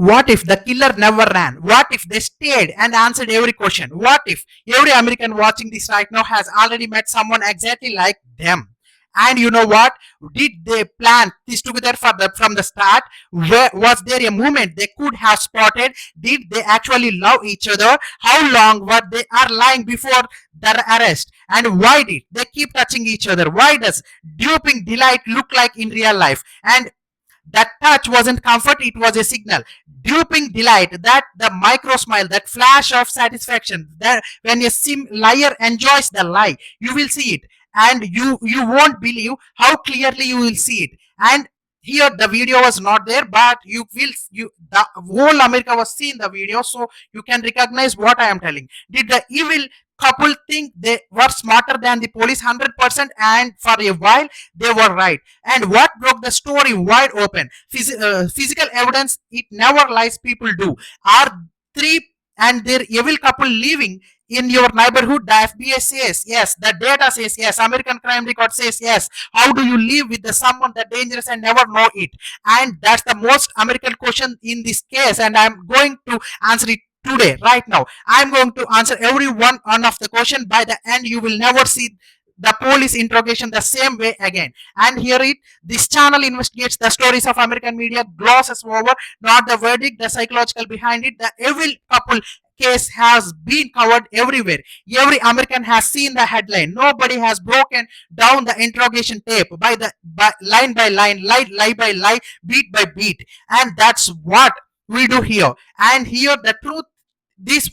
What if the killer never ran? What if they stayed and answered every question? What if every American watching this right now has already met someone exactly like them? And you know what? Did they plan this together from the start? Where was there a moment they could have spotted? Did they actually love each other? How long were they are lying before their arrest? And why did they keep touching each other? Why does duping delight look like in real life? And that touch wasn't comfort, it was a signal. Duping delight, that the micro smile, that flash of satisfaction, that when a liar enjoys the lie, you will see it. And you won't believe how clearly you will see it. And here the video was not there, but the whole America was seeing the video, so you can recognize what I am telling. Did the evil couple think they were smarter than the police? 100%. And for a while they were right. And what broke the story wide open? Physical evidence, it never lies, people do. Are three and their evil couple living in your neighborhood? The FBI says yes, the data says yes, American crime record says yes. How do you live with the someone that dangerous and never know it? And that's the most American question in this case, and I'm going to answer it today, right now. I'm going to answer every one of the question. By the end, you will never see the police interrogation the same way again. And here it, this channel investigates the stories of American media, glosses over not the verdict, the psychological behind it. The evil couple case has been covered everywhere. Every American has seen the headline. Nobody has broken down the interrogation tape by line by line, lie by lie, beat by beat. And that's what we do here. And here the truth, this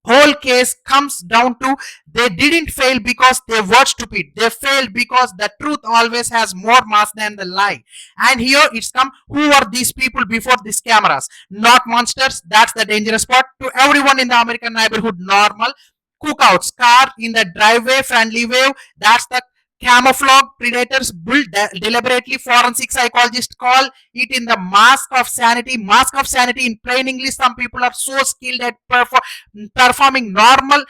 whole case comes down to, they didn't fail because they were stupid. They failed because the truth always has more mass than the lie. And here it's come, who are these people before these cameras? Not monsters. That's the dangerous part. To everyone in the American neighborhood, normal cookouts, car in the driveway, friendly wave. That's the camouflage predators built deliberately. Forensic psychologists call it in the mask of sanity. Mask of sanity in plain English. Some people are so skilled at performing normal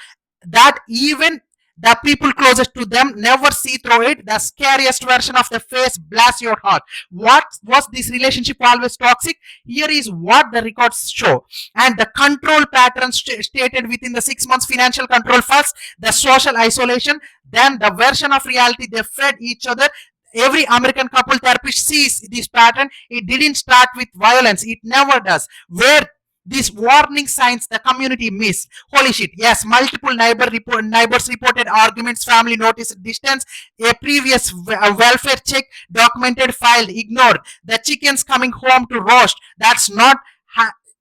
that even the people closest to them never see through it. The scariest version of the face blasts your heart. What was this relationship always toxic? Here is what the records show. And the control patterns stated within the 6 months: financial control first, the social isolation, then the version of reality they fed each other. Every American couple therapist sees this pattern. It didn't start with violence. It never does. Where these warning signs the community missed. Holy shit, yes, multiple neighbors reported arguments, family noticed distance, a previous welfare check documented, filed, ignored, the chickens coming home to roast. That's not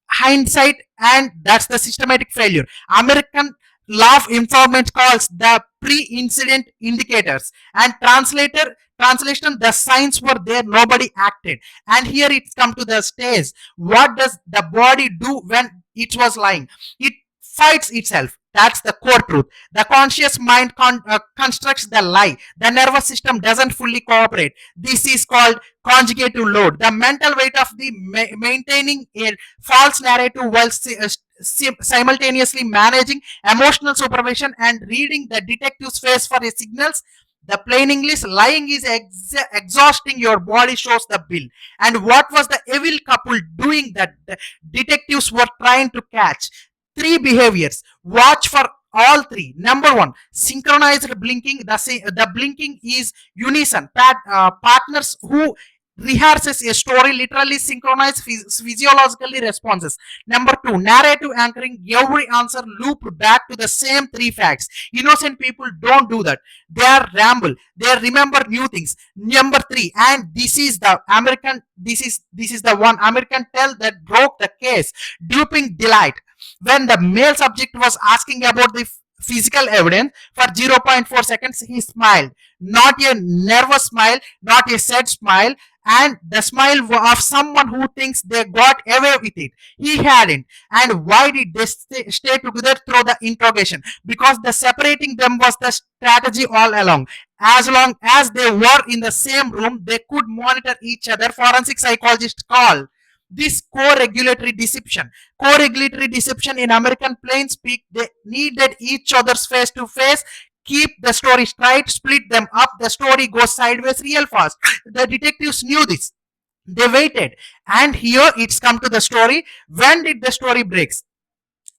hindsight, and that's the systematic failure. American law informant calls the pre-incident indicators, and translation, the signs were there, nobody acted. And here it's come to the stage. What does the body do when it was lying? It fights itself. That's the core truth. The conscious mind constructs the lie. The nervous system doesn't fully cooperate. This is called conjugative load. The mental weight of the maintaining a false narrative while simultaneously managing emotional supervision and reading the detective's face for his signals. The plain English, lying is exhausting. Your body shows the bill. And what was the evil couple doing that the detectives were trying to catch? Three behaviors. Watch for all three. Number one, synchronized blinking. The blinking is unison. Partners who rehearses a story literally synchronize physiologically responses. Number two, narrative anchoring. Every answer looped back to the same three facts. Innocent people don't do that. They are ramble. They remember new things. Number three, and this is the American. This is the one American tell that broke the case. Duping delight. When the male subject was asking about the physical evidence for 0.4 seconds, he smiled. Not a nervous smile, not a sad smile, and the smile of someone who thinks they got away with it. He hadn't. And why did they stay together through the interrogation? Because the separating them was the strategy all along. As long as they were in the same room, they could monitor each other. Forensic psychologists call this co-regulatory deception. Co-regulatory deception in American plain speak, they needed each other's face to face. Keep the story straight, split them up, the story goes sideways real fast. The detectives knew this. They waited, and here it's come to the story. When did the story breaks?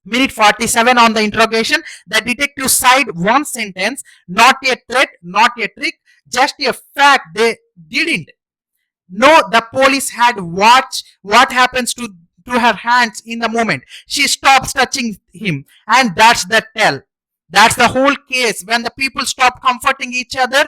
Minute 47 on the interrogation, the detective sighed one sentence, not a threat, not a trick, just a fact. They didn't. No, the police had watched what happens to her hands in the moment. She stops touching him, and that's the tell. That's the whole case. When the people stop comforting each other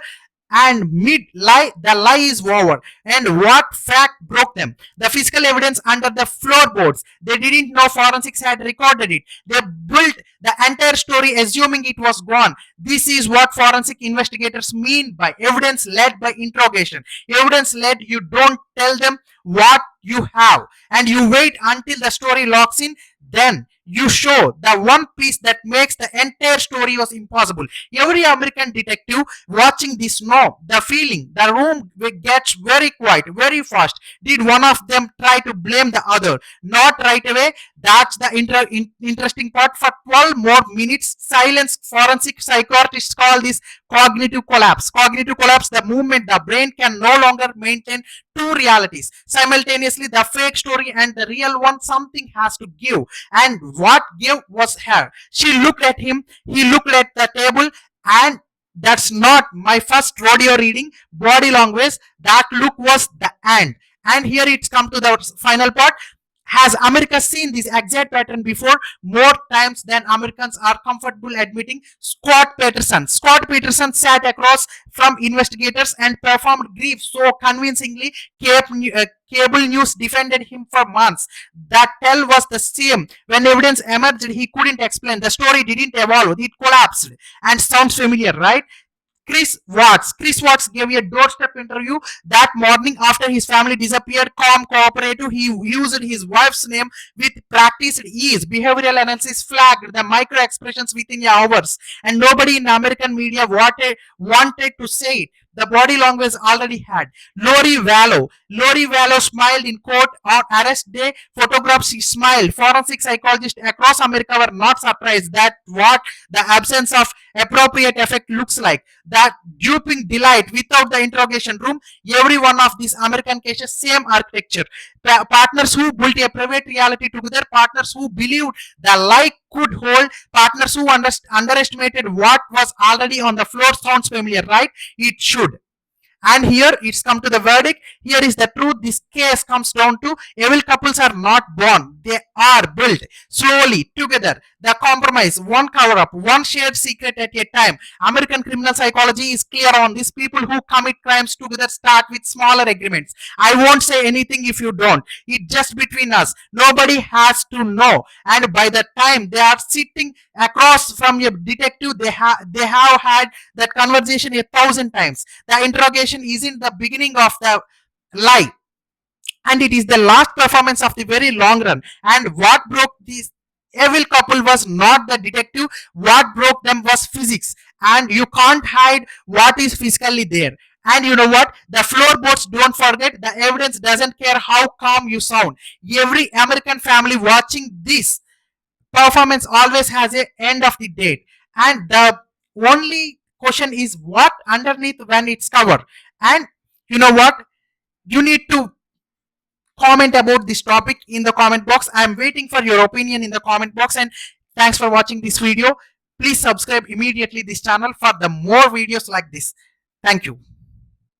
and mid lie, the lie is over. And what fact broke them? The physical evidence under the floorboards. They didn't know forensics had recorded it. They built the entire story assuming it was gone. This is what forensic investigators mean by evidence led by interrogation. Evidence led, you don't tell them what you have, and you wait until the story locks in. Then you show the one piece that makes the entire story was impossible. Every American detective watching this know the feeling. The room gets very quiet very fast. Did one of them try to blame the other? Not right away. That's the interesting part. For 12 more minutes, silence. Forensic psychiatrists call this cognitive collapse. Cognitive collapse, the movement the brain can no longer maintain two realities simultaneously, the fake story and the real one. Something has to give, and what gave was her. She looked at him, he looked at the table, and that's not my first rodeo reading body language. That look was the end. And here it's come to the final part. Has America seen this exact pattern before? More times than Americans are comfortable admitting. Scott Peterson. Scott Peterson sat across from investigators and performed grief so convincingly, cable news defended him for months. That tell was the same. When evidence emerged, he couldn't explain. The story didn't evolve, it collapsed. And sounds familiar, right? Chris Watts. Chris Watts gave a doorstep interview that morning after his family disappeared. Calm, cooperative. He used his wife's name with practiced ease. Behavioral analysis flagged the micro expressions within hours, and nobody in American media wanted to say it. The body language already had. Lori Vallow smiled in court on arrest day. Photographs, she smiled. Forensic psychologists across America were not surprised that what the absence of appropriate effect looks like. That duping delight without the interrogation room. Every one of these American cases, same architecture. Partners who built a private reality together, partners who believed the lie could hold, partners who underestimated what was already on the floor. Sounds familiar, right? It should. And here it's come to the verdict. Here is the truth. This case comes down to evil couples are not born, they are built slowly together. The compromise, one cover up, one shared secret at a time. American criminal psychology is clear on this. People who commit crimes together start with smaller agreements. I won't say anything if you don't. It's just between us. Nobody has to know. And by the time they are sitting across from a detective, they have had that conversation 1,000 times. The interrogation isn't the beginning of the lie, and it is the last performance of the very long run. And what broke this evil couple was not the detective. What broke them was physics, and you can't hide what is physically there. And you know what? The floorboards don't forget. The evidence doesn't care how calm you sound. Every American family watching this performance always has a end of the date, and the only question is what underneath when it's covered. And you know what? You need to comment about this topic in the comment box. I'm waiting for your opinion in the comment box, and thanks for watching this video. Please subscribe immediately this channel for the more videos like this. Thank you.